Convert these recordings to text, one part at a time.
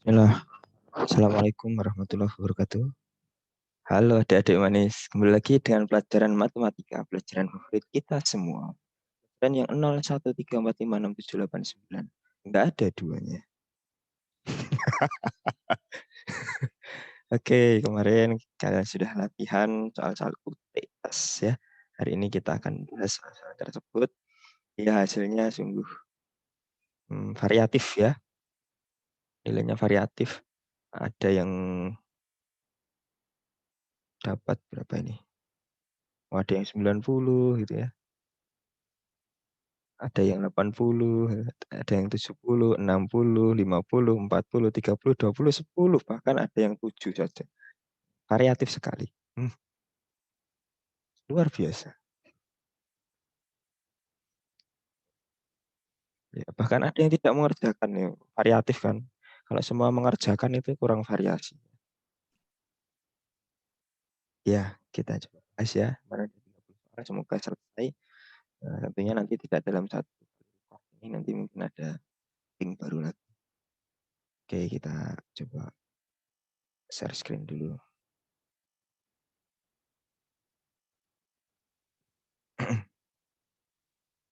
Halo, Assalamualaikum warahmatullahi wabarakatuh. Halo adik-adik manis, kembali lagi dengan pelajaran matematika, pelajaran favorit kita semua. Dan yang 0134567899. Enggak ada duanya. Oke, kemarin kalian sudah latihan soal-soal UTS ya. Hari ini kita akan bahas soal tersebut. Ya, hasilnya sungguh variatif ya. Nilainya variatif. Ada yang dapat berapa ini? Oh, ada yang 90 gitu ya. Ada yang 80, ada yang 70, 60, 50, 40, 30, 20, 10, bahkan ada yang 7 saja. Variatif sekali. Luar biasa. Ya, bahkan ada yang tidak mengerjakan ya. Variatif kan. Kalau semua mengerjakan itu kurang variasi. Ya, kita coba bahas ya. Semoga selesai. Nah, tentunya nanti tidak dalam satu ini, nanti mungkin ada link baru lagi. Oke, kita coba share screen dulu.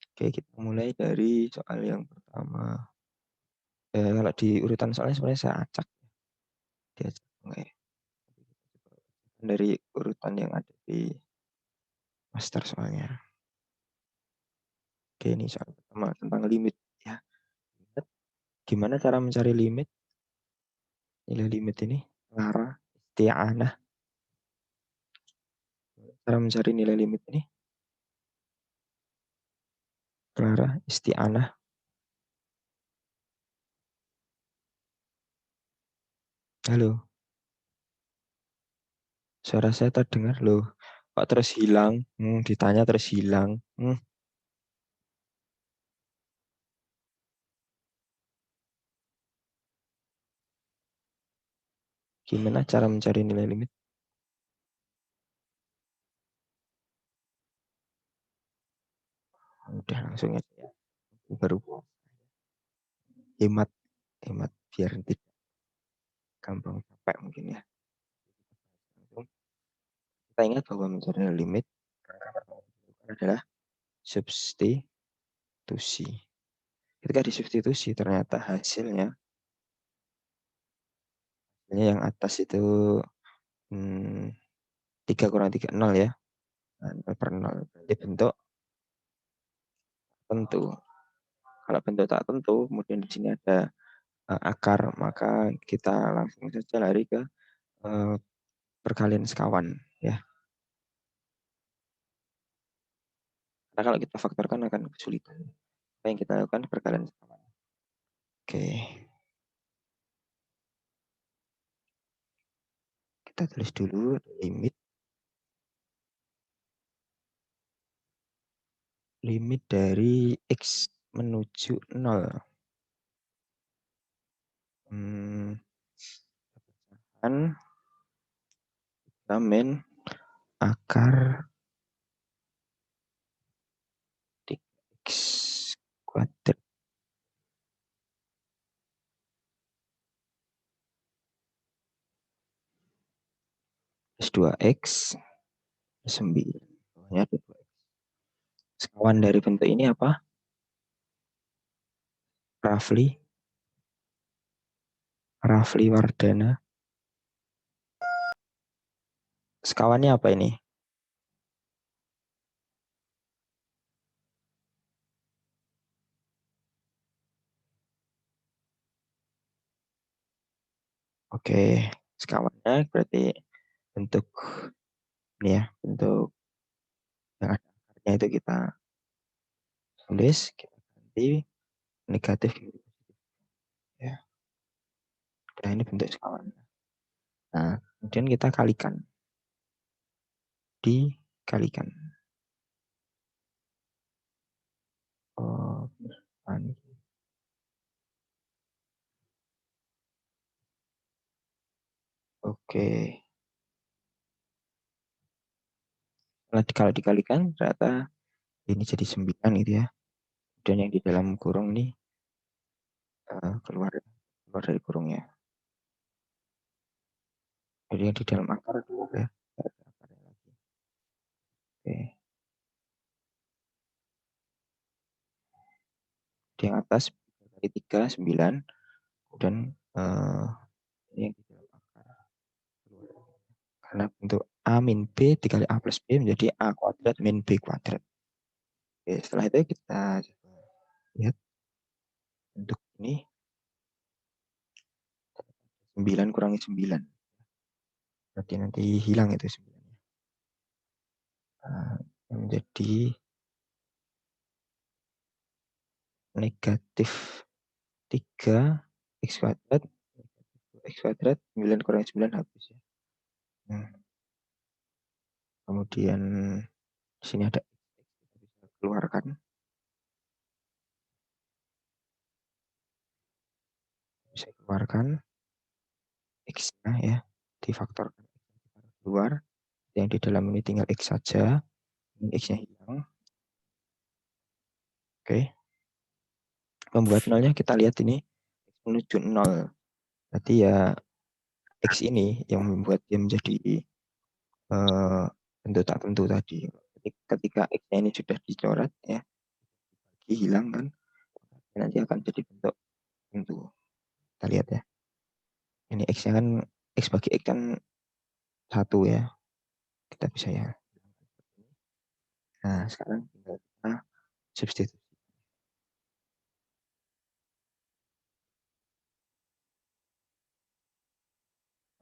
Oke, kita mulai dari soal yang pertama. Kalau di urutan soalnya sebenarnya saya acak. Diacak enggak ya? Dari urutan yang ada di master soalnya. Oke, ini soal pertama tentang limit ya. Gimana cara mencari limit? Nilai limit ini. Lara, isti'anah. Cara mencari nilai limit ini. Lara, isti'anah. Halo, suara saya terdengar loh. Kok terus hilang? Ditanya terus hilang. Gimana cara mencari nilai limit? Udah langsung aja ya. Baru hemat, hemat biar tidak gampang capek mungkin ya. Kita ingat bahwa mencari nilai limit adalah substitusi. Ketika disubstitusi ternyata hasilnya yang atas itu 3 kurang 3 0 ya. 0 per 0 berarti bentuk tentu. Kalau bentuk tak tentu, kemudian di sini ada akar, maka kita langsung saja lari ke perkalian sekawan ya. Karena kalau kita faktorkan akan kesulitan. Apa yang kita lakukan perkalian sekawan. Oke. Kita tulis dulu limit dari X menuju 0. Kan min akar X kuadrat plus 2X plus 9. Bawahnya ada 2X. Sekawan dari bentuk ini apa? Rafli Wardana. Sekawannya apa ini? Oke, sekawannya berarti bentuk ini ya, bentuk yang ada akarnya itu kita tulis, kita ganti negatif ya. Nah, ini bentuk sekawan. Nah, kemudian kita kalikan. Dikalikan. Oh, oke. Kalau dikalikan ternyata ini jadi 9 gitu ya. Dan yang di dalam kurung ini keluar dari kurungnya. yang di dalam akar dulu ya. Akarnya lagi. Oke. Di yang atas 3 kali 3 9, kemudian ini yang di dalam akar keluar. Karena bentuk A min B dikali A plus B menjadi A kuadrat min B kuadrat. Oke, setelah itu kita coba lihat bentuk ini 9 kurangi 9. Berarti nanti hilang itu 9. Nah, menjadi negatif 3 X kuadrat. X kuadrat 9 kurangi 9 habis ya. Nah, kemudian di sini ada X, kita bisa keluarkan. Bisa keluarkan X-nya ya, difaktorkan keluar. Yang di dalam ini tinggal X saja. Ini X-nya hilang. Oke. Membuat nolnya kita lihat ini X menuju 0. Berarti ya X ini yang membuat dia menjadi bentuk tak tentu tadi. Ketika X-nya ini sudah dicoret ya, hilang kan, nanti akan jadi bentuk tentu. Kita lihat ya. Ini X-nya kan, X bagi X kan 1 ya. Kita bisa ya. Nah, sekarang tinggal kita substitusi.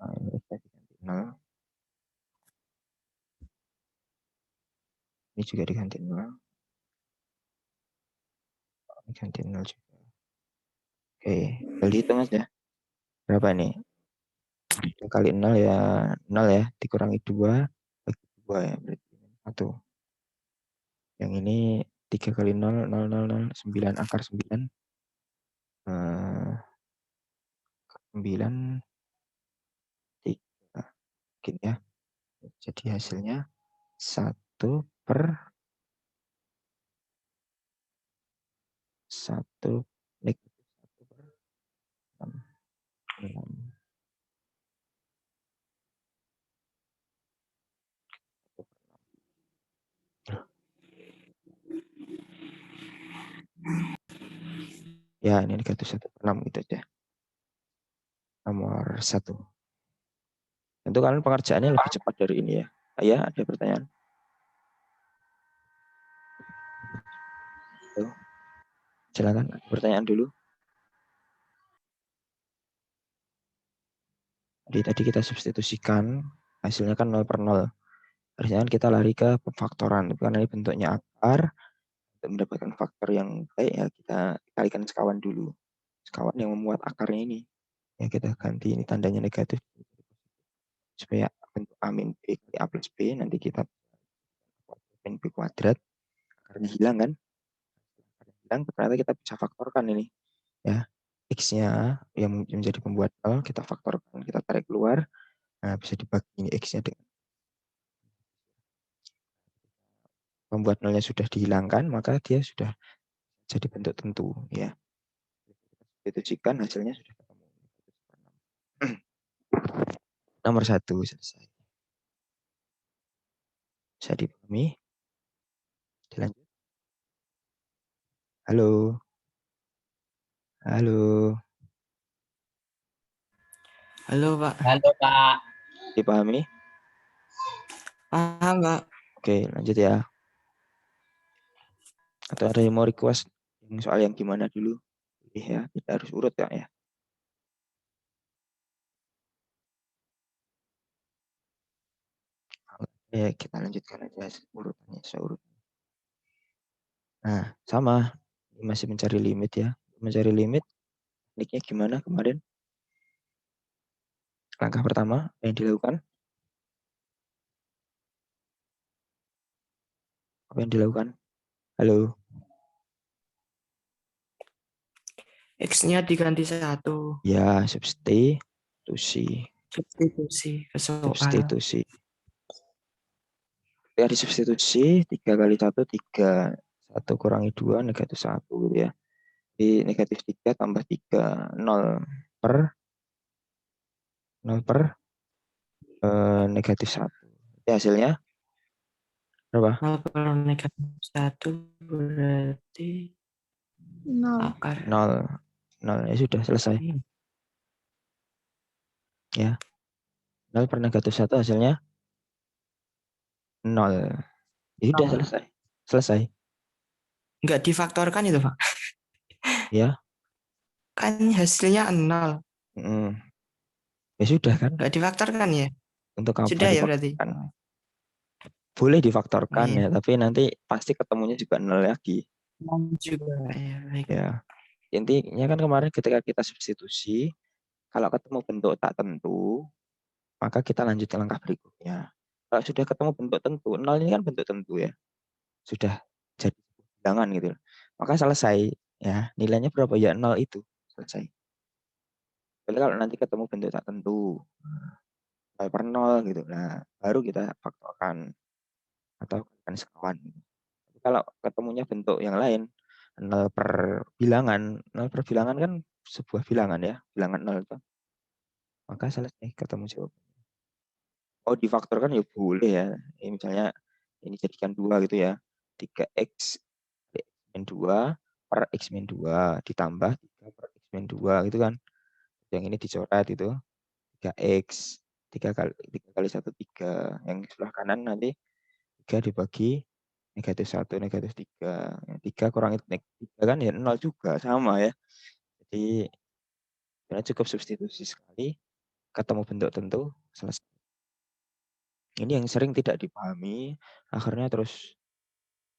Nah, ini X diganti 0. Ini juga diganti 0. Diganti 0 juga. Oke, tinggal dihitung aja. Berapa nih? 3 kali 0 ya 0 ya. Dikurangi 2 bagi 2 ya. Berarti 1. Yang ini 3 kali 0, 0, 0, 0, 9 akar 9. 9, 3. Mungkin ya. Jadi hasilnya 1 per 1 negatif 1 per 6. 6. Ya, ini negatif 1 per 6 gitu aja. Nomor 1. Tentu kalian pengerjaannya lebih cepat dari ini ya. Ya, ada pertanyaan? Silakan, pertanyaan dulu. Jadi tadi kita substitusikan, hasilnya kan 0 per 0. Harusnya kan kita lari ke pemfaktoran. Karena ini bentuknya akar, untuk mendapatkan faktor yang baik ya kita kalikan sekawan dulu. Sekawan yang memuat akarnya ini. Ya kita ganti ini tandanya negatif. Supaya bentuk A min B kali A plus B, nanti kita min B kuadrat. Akarnya hilang kan. Akarnya hilang, ternyata kita bisa faktorkan ini. Ya, X-nya yang menjadi pembuat 0, kita faktorkan, kita tarik keluar. Nah, bisa dibagi ini X-nya dengan membuat nolnya sudah dihilangkan, maka dia sudah jadi bentuk tentu. Ya. Ditujukan hasilnya sudah ketemu. Nomor 1 selesai. Bisa dipahami? Dilanjut. Halo. Halo. Halo Pak. Halo Pak. Dipahami? Paham Pak. Oke, lanjut ya. Atau ada yang mau request soal yang gimana dulu? Ya, kita harus urut ya. Ya, kita lanjutkan aja urutannya seurut. Nah, sama. Masih mencari limit ya. Mencari limit, tekniknya gimana kemarin? Langkah pertama yang dilakukan? Apa yang dilakukan? Halo? X-nya diganti 1. Ya, substitusi. Substitusi. Ya, disubstitusi 3 kali 1, 3. 1 kurangi 2, negatif 1 gitu ya. Jadi negatif 3 tambah 3, 0 per negatif 1. Jadi hasilnya berapa? 0 per negatif 1 berarti 0. akar. 0. 0 ya sudah selesai. Ya. 0 per negatif 1 hasilnya 0. Ya sudah 0. selesai. Selesai. Nggak difaktorkan itu, Pak. Ya. Kan hasilnya 0. Mm. Ya sudah kan. Nggak difaktorkan ya? Untuk apa Sudah ya berarti? difaktorkan? Boleh Oh, difaktorkan iya. ya, tapi nanti pasti ketemunya juga 0 lagi. 0 juga. Ya, baik. Ya. Intinya kan kemarin ketika kita substitusi, kalau ketemu bentuk tak tentu, maka kita lanjut ke langkah berikutnya. Kalau sudah ketemu bentuk tentu, 0 ini kan bentuk tentu ya. Sudah jadi bilangan gitu. Maka selesai ya. Nilainya berapa ya? 0 itu. Selesai. Jadi kalau nanti ketemu bentuk tak tentu, 0 per 0 gitu. Nah, baru kita faktorkan atau kan sekawan. Kalau ketemunya bentuk yang lain, 0 per bilangan, 0 per bilangan kan sebuah bilangan ya, bilangan 0 itu. Maka selesai ketemu jawaban. Oh, difaktorkan ya boleh ya. Ini misalnya ini jadikan 2 gitu ya. 3x min 2 per x min 2 ditambah 3 per x min 2 gitu kan. Yang ini dicoret itu 3x 3 kali 1 3. Yang sebelah kanan nanti 3 dibagi negatif 1 negatif 3. 3 kurang itu negatif 3 kan ya 0 juga sama ya. Jadi cukup substitusi sekali, ketemu bentuk tentu, selesai. Ini yang sering tidak dipahami, akhirnya terus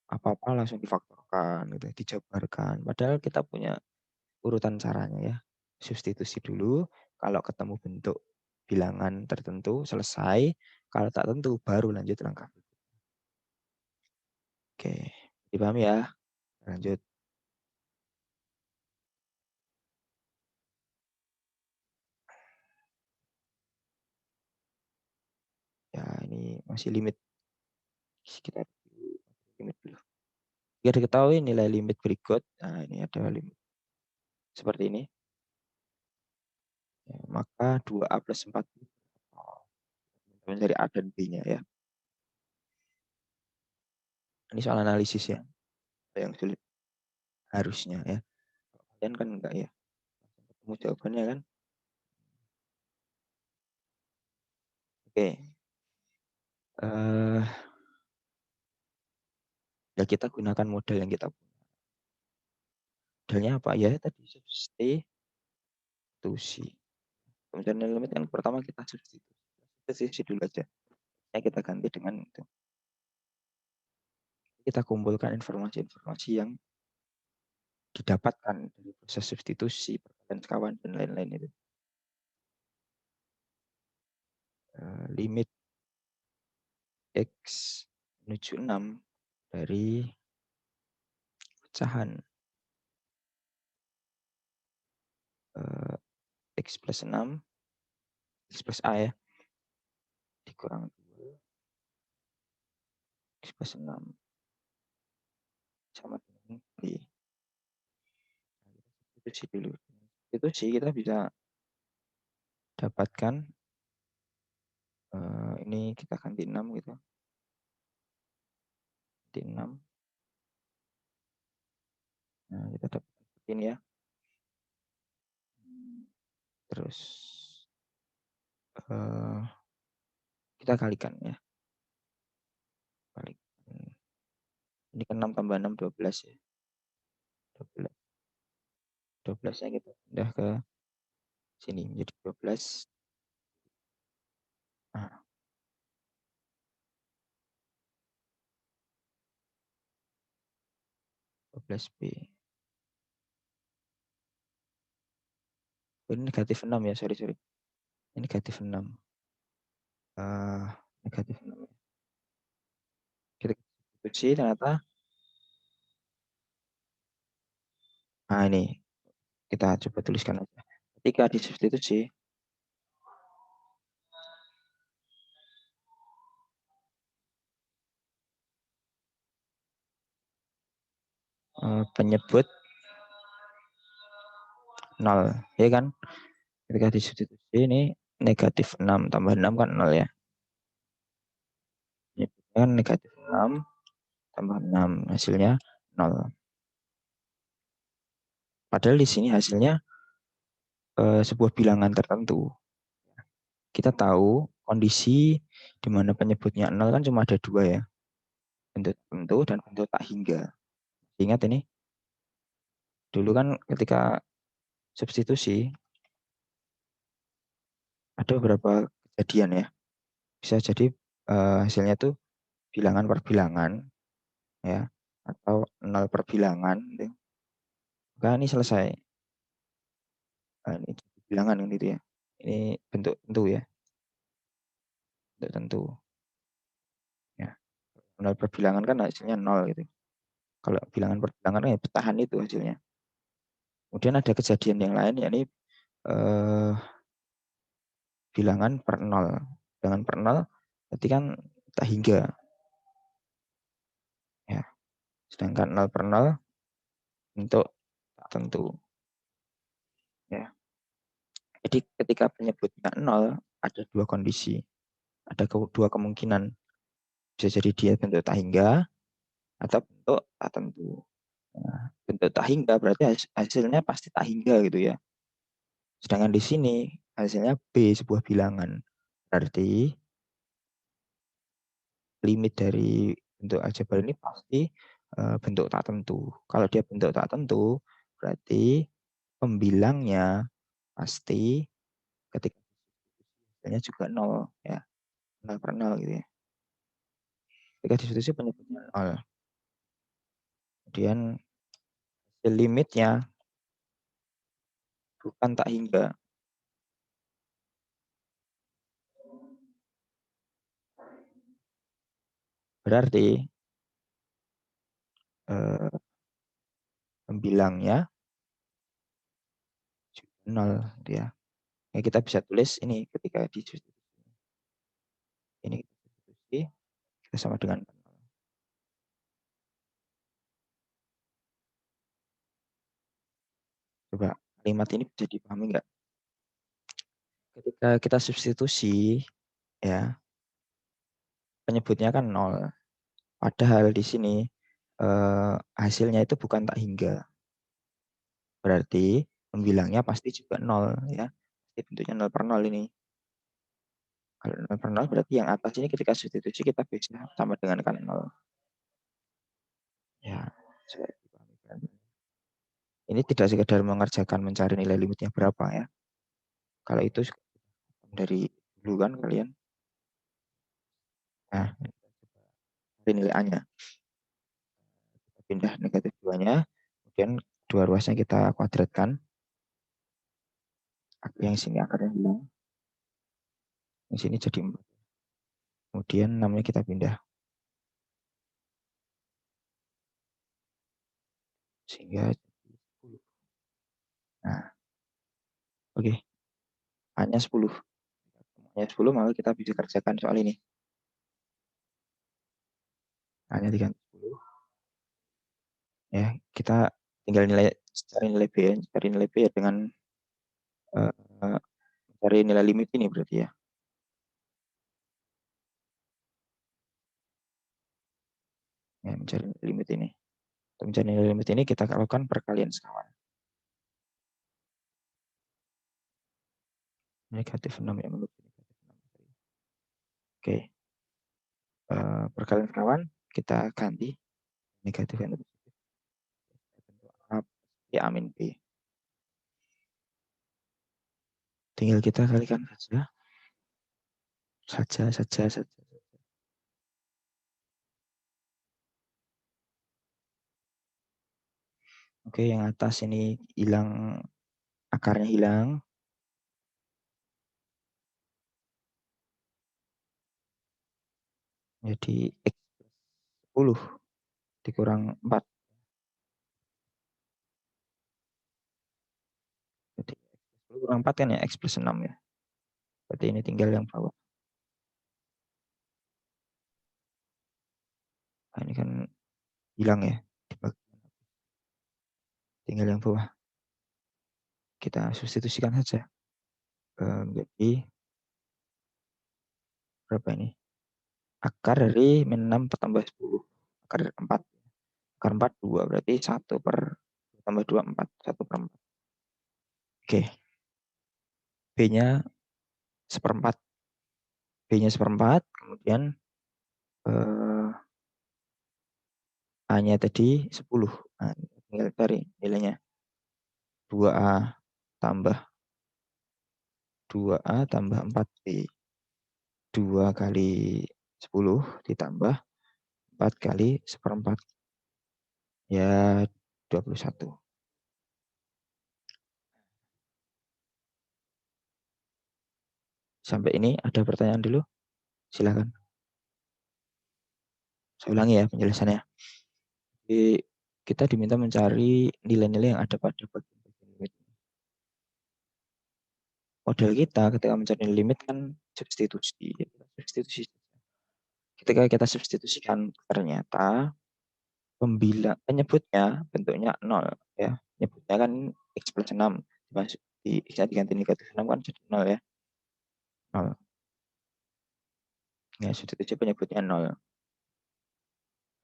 apa-apa langsung difaktorkan, gitu, dijabarkan. Padahal kita punya urutan caranya ya. Substitusi dulu, kalau ketemu bentuk bilangan tertentu, selesai. Kalau tak tentu, baru lanjut langkah. Oke, dipahami ya? Lanjut. Ya, ini masih limit. Kita limit dulu. Biar diketahui nilai limit berikut. Nah, ini ada limit. Seperti ini. Ya, maka 2A plus 4 dari A dan B-nya ya. Ini soal analisis ya. Yang sulit. Harusnya ya. Kalian kan enggak ya. Ketemu jawabannya kan. Oke. Ya kita gunakan model yang kita punya. Modelnya apa ya? Tadi substitusi. Kemudian limit yang pertama kita substitusi dulu aja. Ya kita ganti dengan itu. Kita kumpulkan informasi-informasi yang didapatkan dari proses substitusi, perkalian sekawan, dan lain-lain itu. Limit X menuju 6 dari pecahan X plus 6, X plus A ya, dikurang 2, X plus 6 sama dengan B. Substitusi dulu. Substitusi kita bisa dapatkan ini kita ganti 6 gitu. Ganti 6. Nah, kita dapat ini ya. Terus kita kalikan ya. Kalikan. Ini kan 6 tambah 6 12 ya. 12. 12-nya kita pindah ke sini menjadi 12. Nah, 12B. Ini negatif 6 ya, sorry. Ini negatif 6. Negatif 6. Kita substitusi ternyata. Nah ini, kita coba tuliskan aja. Ketika disubstitusi, penyebut 0, ya kan? Ketika disubstitusi ini negatif 6 tambah 6 kan 0 ya. Penyebutnya kan negatif 6 tambah 6, hasilnya 0. Padahal di sini hasilnya sebuah bilangan tertentu. Kita tahu kondisi di mana penyebutnya 0 kan cuma ada 2 ya. Bentuk tertentu dan bentuk tak hingga. Ingat ini, dulu kan ketika substitusi ada beberapa kejadian ya. Bisa jadi hasilnya tuh bilangan per bilangan ya, atau 0 per bilangan gitu. Nah, ini selesai. Nah, ini bilangan gitu ya. Ini bentuk tentu ya. Bentuk tentu. Ya. 0 per bilangan kan hasilnya 0 gitu. Kalau bilangan per bilangan kan ya bertahan itu hasilnya. Kemudian ada kejadian yang lain yakni bilangan per 0. Bilangan per 0 berarti kan tak hingga. Ya. Sedangkan 0 per 0 bentuk tak tentu. Ya. Jadi ketika penyebutnya 0 ada dua kondisi. Ada dua kemungkinan. Bisa jadi dia bentuk tak hingga atau bentuk tak tentu. Nah, bentuk tak hingga berarti hasilnya pasti tak hingga gitu ya. Sedangkan di sini hasilnya B, sebuah bilangan. Berarti limit dari bentuk aljabar ini pasti bentuk tak tentu. Kalau dia bentuk tak tentu, berarti pembilangnya pasti ketika hasilnya juga 0 ya. 0 per 0 gitu ya. Ketika disubstitusi penyebutnya 0. Kemudian limitnya bukan tak hingga. Berarti pembilangnya 0 gitu ya. Ya, kita bisa tulis ini ketika disubstitusi. Ini substitusi, kita sama dengan 0. Coba kalimat ini bisa dipahami nggak? Ketika kita substitusi, ya penyebutnya kan 0. Padahal di sini hasilnya itu bukan tak hingga. Berarti pembilangnya pasti juga 0 ya. Pasti bentuknya 0 per 0 ini. Kalau 0 per 0 berarti yang atas ini ketika substitusi kita bisa sama dengan kan 0. Ya, saya dipahami kan. Ini tidak sekedar mengerjakan mencari nilai limitnya berapa ya. Kalau itu dari dulu kan kalian. Nah, cari nilai A-nya. Kita pindah negatif 2-nya. Kemudian dua ruasnya kita kuadratkan. Yang sini akarnya hilang. Yang sini jadi 4. Kemudian 6-nya kita pindah. Sehingga 10. Nah, oke. A-nya 10. A-nya 10 maka kita bisa kerjakan soal ini. A-nya diganti 10. Ya, kita tinggal cari nilai B ya. Cari nilai B ya dengan cari nilai limit ini berarti ya. Ya, mencari limit ini. Untuk mencari nilai limit ini kita lakukan perkalian sekawan. Negatif 6 ya menurut negatif 6. Oke. Perkalian sekawan kita ganti negatif yang lebih positif. A, ya amin B. Tinggal kita kalikan saja. Saja. Oke, yang atas ini hilang, akarnya hilang. Jadi X 10 dikurang 4. Jadi X 10 kurang 4 kan ya, X plus 6 ya. Berarti ini tinggal yang bawah. Nah, ini kan hilang ya. Tinggal yang bawah. Kita substitusikan saja. Jadi berapa ini? Akar dari min 6 tambah 10. Akar 4. Akar 4, 2. Berarti 1 per tambah 2, 4. 1 per 4. Oke. B-nya seperempat. B-nya seperempat. Kemudian A-nya tadi 10. Nah, tinggal cari nilainya. 2A tambah 2A tambah 4B. 2 kali 10 ditambah 4 kali seperempat. Ya 21. Sampai ini ada pertanyaan dulu? Silakan. Saya ulangi ya penjelasannya. Jadi kita diminta mencari nilai-nilai yang ada pada bagian limit. Model kita ketika mencari limit kan substitusi. Ketika kita substitusikan ternyata penyebutnya bentuknya 0 ya. Penyebutnya kan x plus 6. X-nya diganti negatif 6 kan jadi 0 ya. 0. Ya, substitusi penyebutnya 0.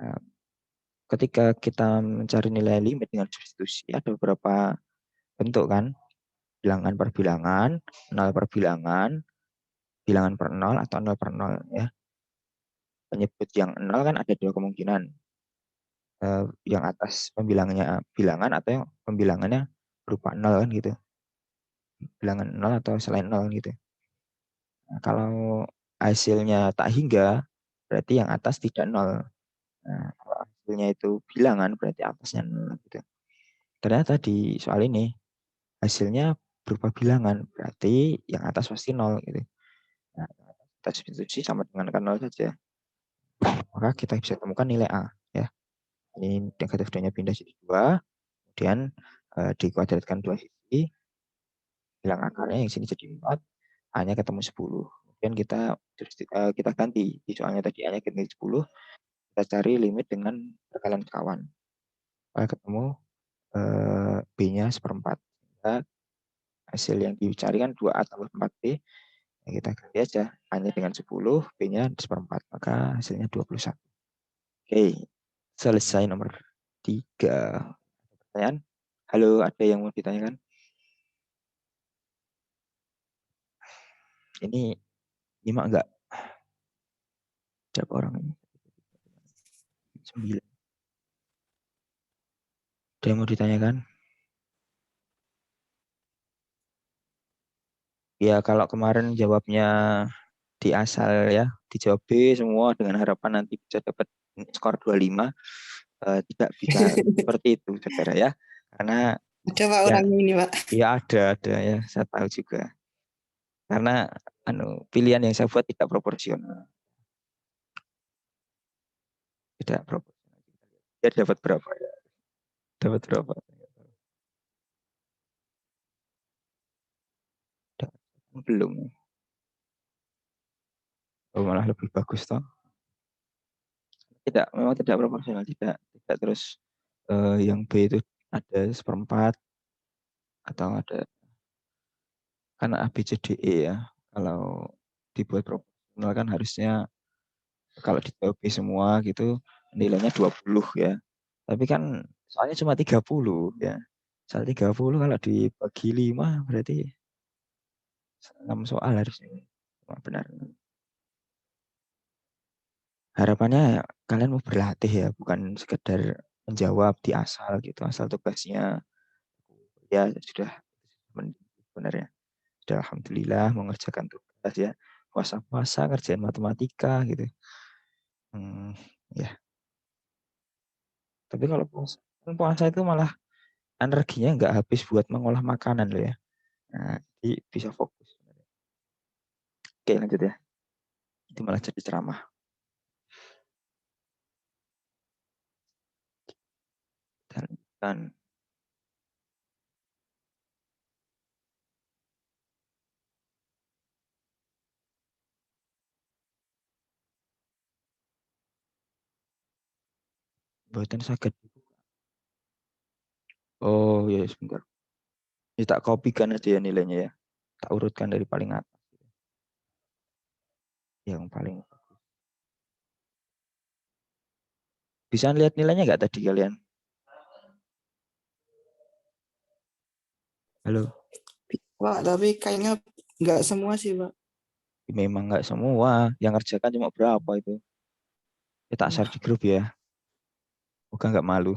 Nah, ketika kita mencari nilai limit dengan substitusi ada beberapa bentuk kan. Bilangan per bilangan, 0 per bilangan, bilangan per 0 atau 0 per 0 ya. Penyebut yang 0 kan ada dua kemungkinan. Yang atas pembilangannya bilangan atau yang pembilangannya berupa 0 kan gitu. Bilangan 0 atau selain 0 gitu. Nah, kalau hasilnya tak hingga berarti yang atas tidak 0. Nah, kalau hasilnya itu bilangan berarti atasnya 0 gitu. Ternyata di soal ini hasilnya berupa bilangan berarti yang atas pasti 0 gitu. Nah, kita substitusi sama dengan 0 saja. Maka kita bisa temukan nilai A ya. Ini negatif 2-nya pindah jadi 2, kemudian dikuadratkan dua sisi, bilang akarnya yang sini jadi 4, A-nya ketemu 10. Kemudian kita ganti di soalnya tadi A-nya ganti 10, kita cari limit dengan perkalian kawan. Maka ketemu B-nya seperempat. Nah, hasil yang dicari kan 2A tambah 4B. Ya kita ganti aja. A-nya dengan 10, B-nya seperempat. Maka hasilnya 21. Oke, selesai nomor 3. Pertanyaan? Halo, ada yang mau ditanyakan? Ini nyimak enggak? Berapa orang ini? 9. Ada yang mau ditanyakan? Ya, kalau kemarin jawabnya di asal ya, dijawab B semua dengan harapan nanti bisa dapat skor 25. Tidak bisa seperti itu, saudara ya. Karena Ada Pak ya, orangnya ini Pak. ya ada ya, saya tahu juga. Karena pilihan yang saya buat tidak proporsional. Tidak proporsional. Dia dapat berapa ya? Dapat berapa? Belum. Oh, malah lebih bagus toh. Tidak, memang tidak proporsional, tidak terus yang B itu ada seperempat atau ada kan A B C D E ya. Kalau dibuat proporsional kan harusnya kalau dijawab B semua gitu nilainya 20 ya. Tapi kan soalnya cuma 30 ya. Soal 30 kalau dibagi 5 berarti 6 soal harusnya. Benar. Harapannya kalian mau berlatih ya, bukan sekedar menjawab di asal gitu, asal tugasnya ya sudah sebenarnya. Sudah alhamdulillah mengerjakan tugas ya. Puasa-puasa ngerjain matematika gitu. Ya. Tapi kalau puasa itu malah energinya nggak habis buat mengolah makanan loh ya. Nah, jadi bisa fokus. Oke, lanjut ya. Itu malah jadi ceramah. Dan buatan sakit. Oh ya sebentar. Ini tak kopikan aja ya nilainya ya. Tak urutkan dari paling atas. yang paling bagus. Bisa lihat nilainya nggak tadi kalian? Halo? Pak, tapi kayaknya nggak semua sih, Pak. Memang nggak semua. Yang ngerjakan cuma berapa itu. Kita share di grup ya. Moga nggak malu.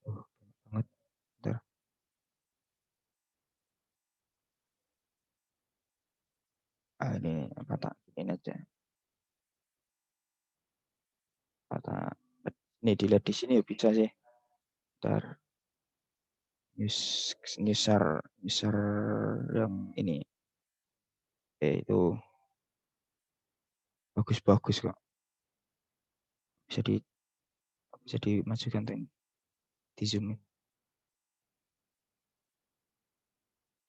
Oh, banget. Bentar. Ini apa tak? Ini aja. Kata ini dilihat di sini bisa sih. Bentar. User yang ini. Itu bagus-bagus kok. Bisa dimajukan tuh ini. Di zoom.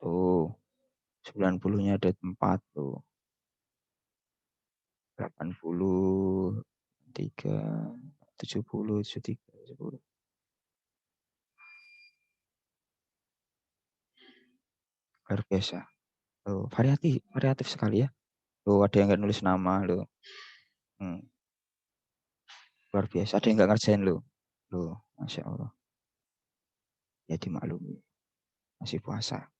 Tuh. 90-nya ada 4 tuh. 80, 3, 70, 73, 10. Luar biasa. Tuh, variatif sekali ya. Tuh, ada yang nggak nulis nama loh. Luar biasa. Ada yang nggak ngerjain loh. Loh, Masya Allah. Ya dimaklumi. Masih puasa.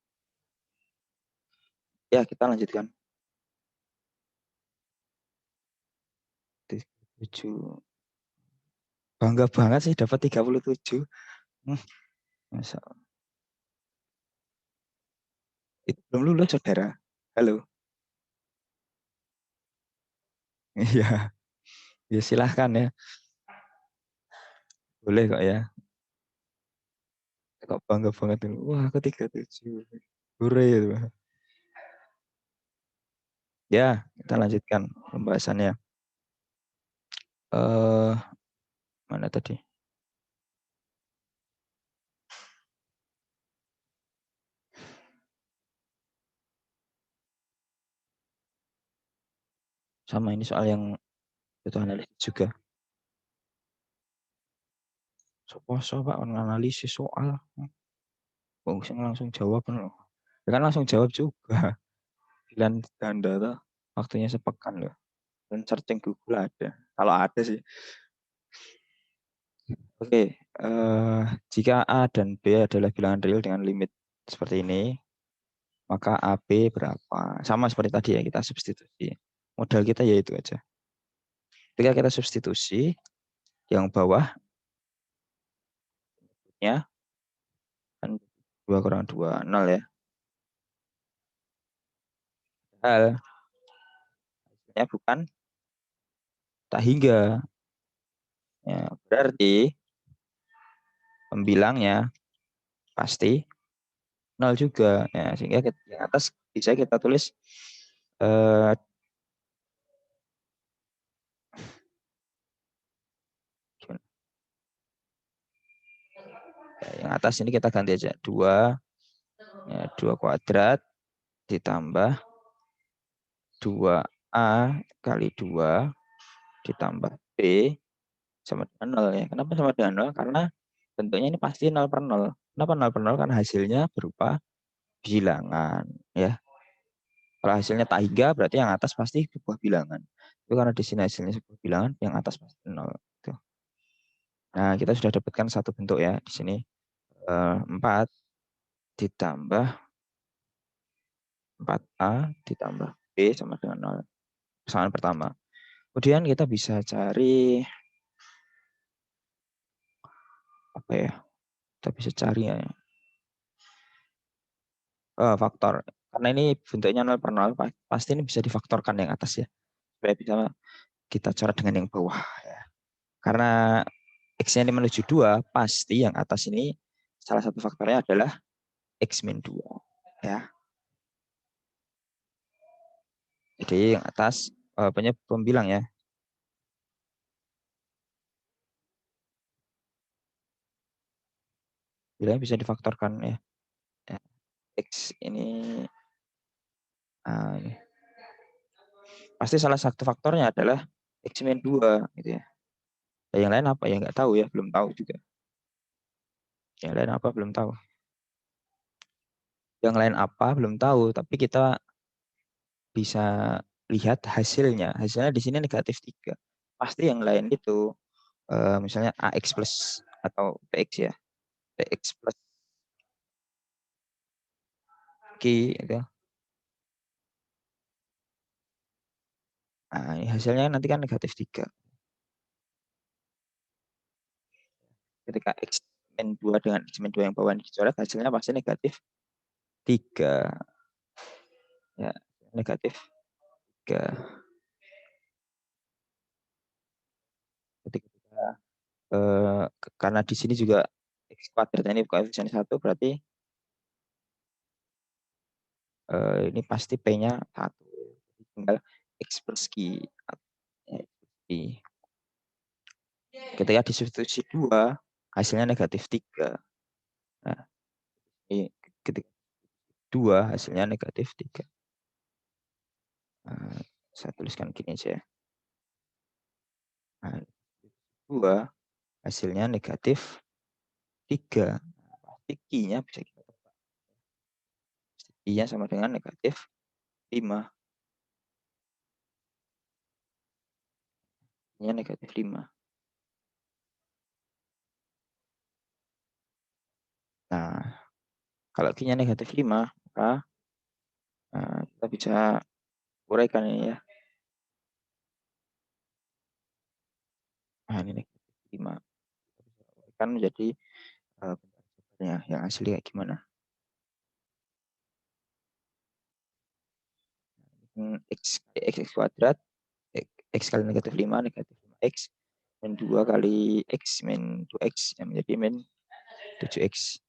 Ya, kita lanjutkan. 7. Bangga banget sih dapat 37. Masya Allah. Itu belum lulus, saudara. Halo. Iya. Ya silahkan ya. Boleh kok ya. Kok bangga banget. Wah, aku 37. Hore itu. Ya, kita lanjutkan pembahasannya. Mana tadi? Sama ini soal yang butuh analisis juga. So Pak, analisis soal. Bang langsung jawab loh. Ya kan langsung jawab juga. Pilihan ganda tuh waktunya sepekan loh. Dan searching Google ada. Kalau ada sih. Oke, jika A dan B adalah bilangan real dengan limit seperti ini, maka AB berapa? Sama seperti tadi ya, kita substitusi. Modal kita yaitu aja. Ketika kita substitusi, yang bawah ya kan 2 kurang 2, 0 ya. Hal hasilnya bukan tak hingga. Ya, berarti pembilangnya pasti 0 juga. Ya, sehingga di atas bisa kita tulis eh, yang atas ini kita ganti aja 2, ya, 2 kuadrat ditambah 2A kali 2 ditambah B sama dengan 0 ya. Kenapa sama dengan 0? Karena bentuknya ini pasti 0 per 0. Kenapa 0 per 0? Karena hasilnya berupa bilangan ya. Kalau hasilnya tak hingga berarti yang atas pasti sebuah bilangan. Itu karena di sini hasilnya sebuah bilangan, yang atas pasti 0. Gitu. Nah, kita sudah dapatkan satu bentuk ya di sini. 4 ditambah 4A ditambah B sama dengan 0. Persamaan pertama. Kemudian kita bisa cari apa ya? Kita bisa cari ya, faktor. Karena ini bentuknya 0 per 0, pasti ini bisa difaktorkan yang atas ya. Supaya bisa kita coret dengan yang bawah ya. Karena X-nya ini menuju 2, pasti yang atas ini salah satu faktornya adalah X min 2 ya. Jadi yang atas pembilang ya. Bilangnya bisa difaktorkan ya. X ini, ini pasti salah satu faktornya adalah X min 2 gitu ya. Yang lain apa ya nggak tahu ya, belum tahu juga. Yang lain apa belum tahu. Yang lain apa belum tahu, tapi kita bisa lihat hasilnya. Hasilnya di sini negatif 3. Pasti yang lain itu misalnya AX plus atau PX ya. PX plus Q itu. Nah, ini hasilnya nanti kan negatif 3. Ketika X min 2 dengan X min 2 yang bawah dicoret, hasilnya pasti negatif 3. Ya, negatif 3. Ketika karena di sini juga X kuadrat ini koefisien 1, berarti ini pasti P-nya 1. Tinggal X plus Q. Ketika disubstitusi 2, hasilnya negatif 3. Nah, ini ketika 2, hasilnya negatif 3. Nah, saya tuliskan gini aja. Nah, 2, hasilnya negatif 3. Pasti Q-nya bisa kita tebak. Q-nya sama dengan negatif 5. Q-nya negatif 5. Nah, kalau Q-nya negatif 5, maka kita bisa uraikan ini ya. Nah, ini negatif 5. Kita bisa uraikan menjadi yang asli kayak gimana. X kuadrat, X kali negatif 5, negatif 5X, min 2 kali X, min 2X, yang menjadi min 7X.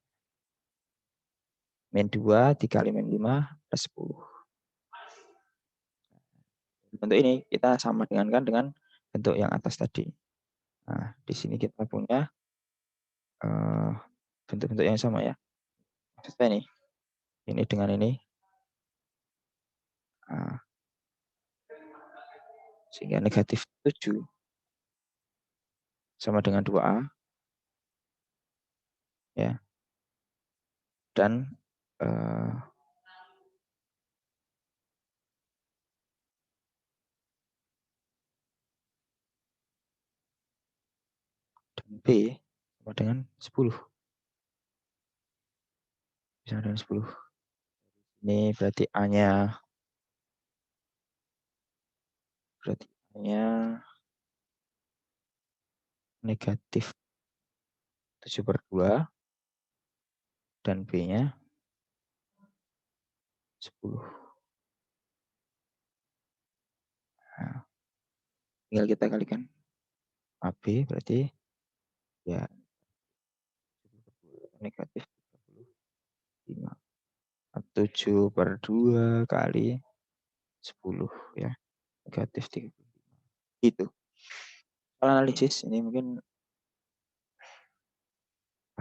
Min 2 dikali min 5, plus 10. Bentuk ini kita sama dengan bentuk yang atas tadi. Nah, di sini kita punya bentuk-bentuk yang sama ya. Maksudnya ini dengan ini. Nah, sehingga negatif 7 sama dengan 2A. Ya. Dan B sama dengan 10. Sama dengan 10. Ini berarti A-nya negatif 7/2 dan B-nya 10. Nah, tinggal kita kalikan. AB berarti ya negatif 35. 7/2 kali 10 ya. Negatif 35. Itu. Soal analisis ini mungkin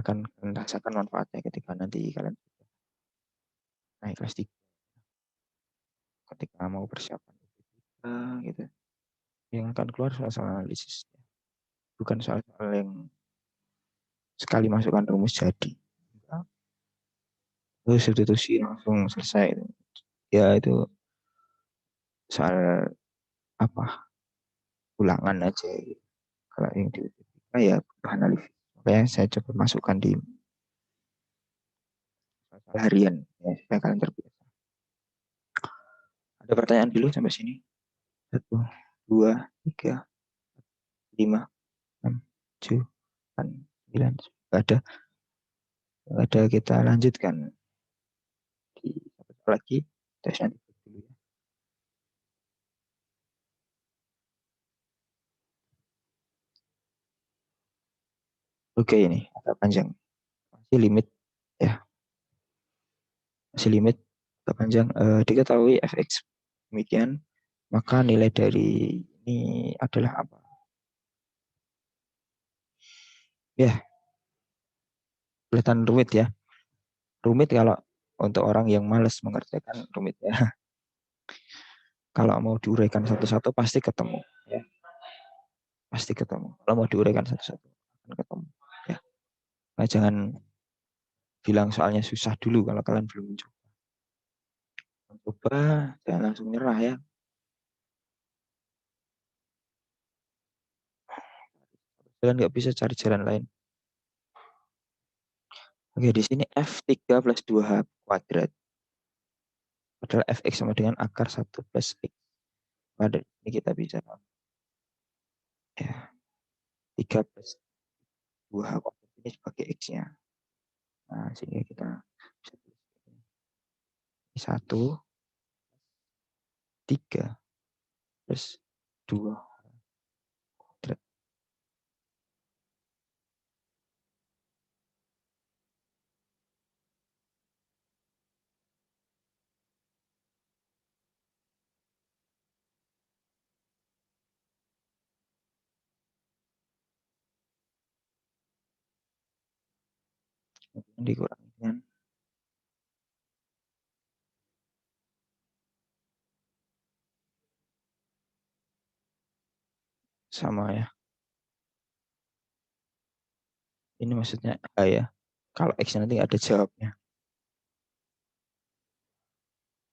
akan merasakan manfaatnya ketika nanti kalian naik kelas 3. Ketika mau persiapan gitu. Yang akan keluar soal analisis. Bukan soal-soal yang sekali masukkan rumus jadi. Terus substitusi langsung selesai. Ya itu soal apa? Ulangan aja. Kalau yang di ya analisis. Makanya saya coba masukkan di harian ya, supaya kalian terbiasa. Ada pertanyaan dulu sampai sini? 1, 2, 3, 5, 6, 7, 8, 9. Ada kita lanjutkan di lagi tes nanti dulu ya. Oke, ini agak panjang. Masih limit ya. Masih limit agak panjang. Diketahui fx demikian, maka nilai dari ini adalah apa? Ya, kelihatan rumit ya. Rumit kalau untuk orang yang malas mengerjakan rumit ya. Kalau mau diuraikan satu-satu pasti ketemu ya. Pasti ketemu. Kalau mau diuraikan satu-satu akan ketemu ya. Nah, jangan bilang soalnya susah dulu kalau kalian belum mencoba. coba, jangan langsung nyerah ya. Kalian nggak bisa cari jalan lain. Oke, di sini F3 plus 2H kuadrat. Padahal Fx sama dengan akar 1 plus X. Pada ini kita bisa ya 3 plus 2H kuadrat ini sebagai X-nya. Nah, sehingga kita bisa tulis ini. 1, 3 plus 2 kuadrat. Kemudian dikurangi dengan sama ya. Ini maksudnya A ya. Kalau X nanti ada jawabnya.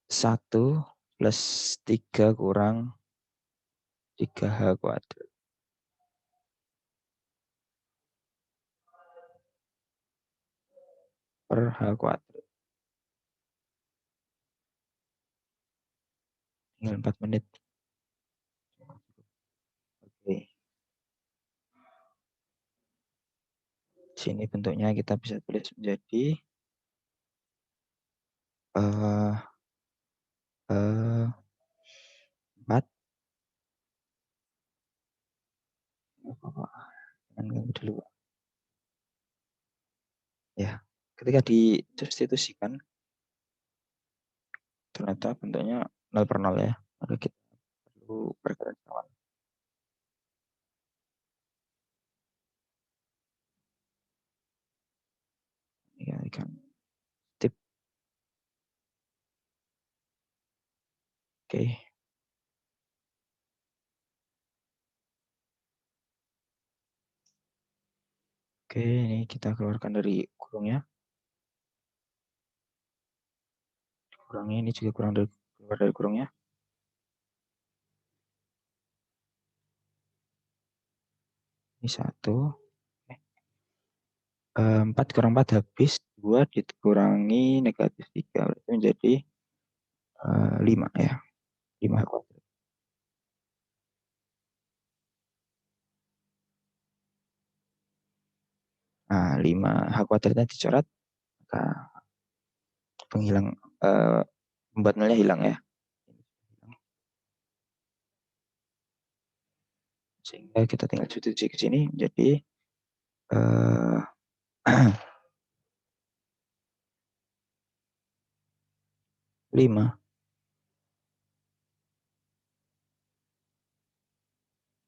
1 plus 3 kurang 3H kuadrat. Per H kuadrat. Tinggal 4 menit. Oke. Sini bentuknya kita bisa tulis menjadi 4. Jangan ganggu dulu. Ya, ketika disubstitusikan ternyata bentuknya 0 per 0 ya. Maka kita perlu perkalian kawan. Ya, ikan. Tip. Oke. Oke, ini kita keluarkan dari kurungnya. Kurangnya ini juga keluar dari kurungnya. Ini 1. 4 kurang 4 habis. 2 dikurangi negatif 3. Berarti menjadi 5 ya. 5 kuadrat. Nah, 5 H kuadratnya dicoret. Maka penghilang membuat nolnya hilang ya. Sehingga kita tinggal substitusi ke sini menjadi 5.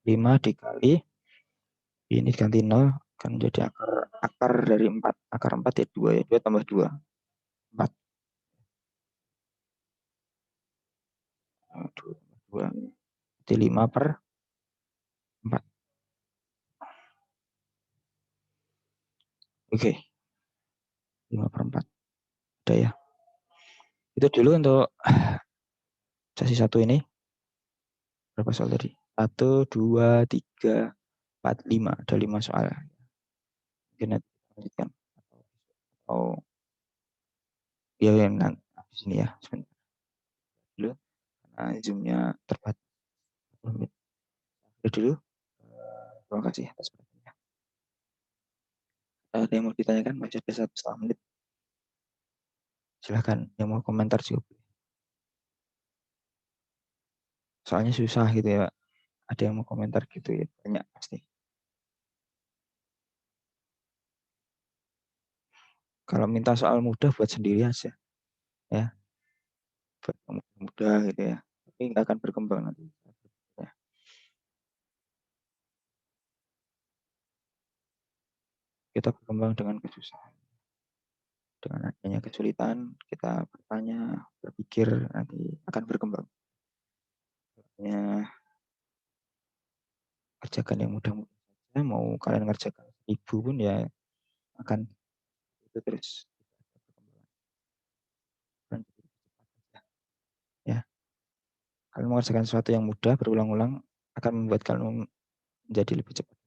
5 dikali ini ganti 0 kan menjadi akar dari 4. Akar 4 ya 2 ya. 2 tambah 2. 4. 2. Jadi 5 per 4. Oke. 5 per 4. Udah ya. Itu dulu untuk sesi 1 ini. Berapa soal tadi? 1, 2, 3, 4, 5. Ada 5 soal. Mungkin nanti kita lanjutkan. Atau ya nanti di sini ya. Sebentar dulu. Karena zoomnya terbatas. Itu dulu. Terima kasih atas perhatiannya. Ada yang mau ditanyakan? Masih ada 1,5 menit. Silahkan. Yang mau komentar juga. Soalnya susah gitu ya. Ada yang mau komentar gitu ya. Banyak pasti. Kalau minta soal mudah buat sendiri aja. Ya. Buat mudah gitu ya. Tapi nggak akan berkembang nanti. Ya. Kita berkembang dengan kesusahan. Dengan adanya kesulitan, kita bertanya, berpikir, nanti akan berkembang. Ya, kerjakan yang mudah-mudah saja. Mau kalian ngerjakan 1000 pun ya akan itu terus. Kalian mengerjakan sesuatu yang mudah berulang-ulang akan membuat kalian menjadi lebih cepat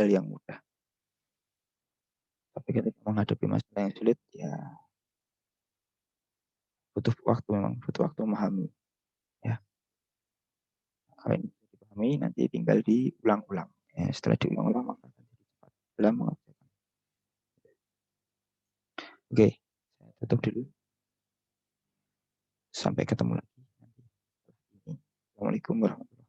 hal yang mudah. Tapi ketika menghadapi masalah yang sulit, ya butuh waktu, memang butuh waktu memahami. Ya, kalau ini bisa dipahami, nanti tinggal diulang-ulang. Ya, setelah diulang-ulang maka akan jadi cepat dalam mengerjakan. Oke, saya tutup dulu. Sampai ketemu lagi nanti. Assalamualaikum warahmatullahi wabarakatuh.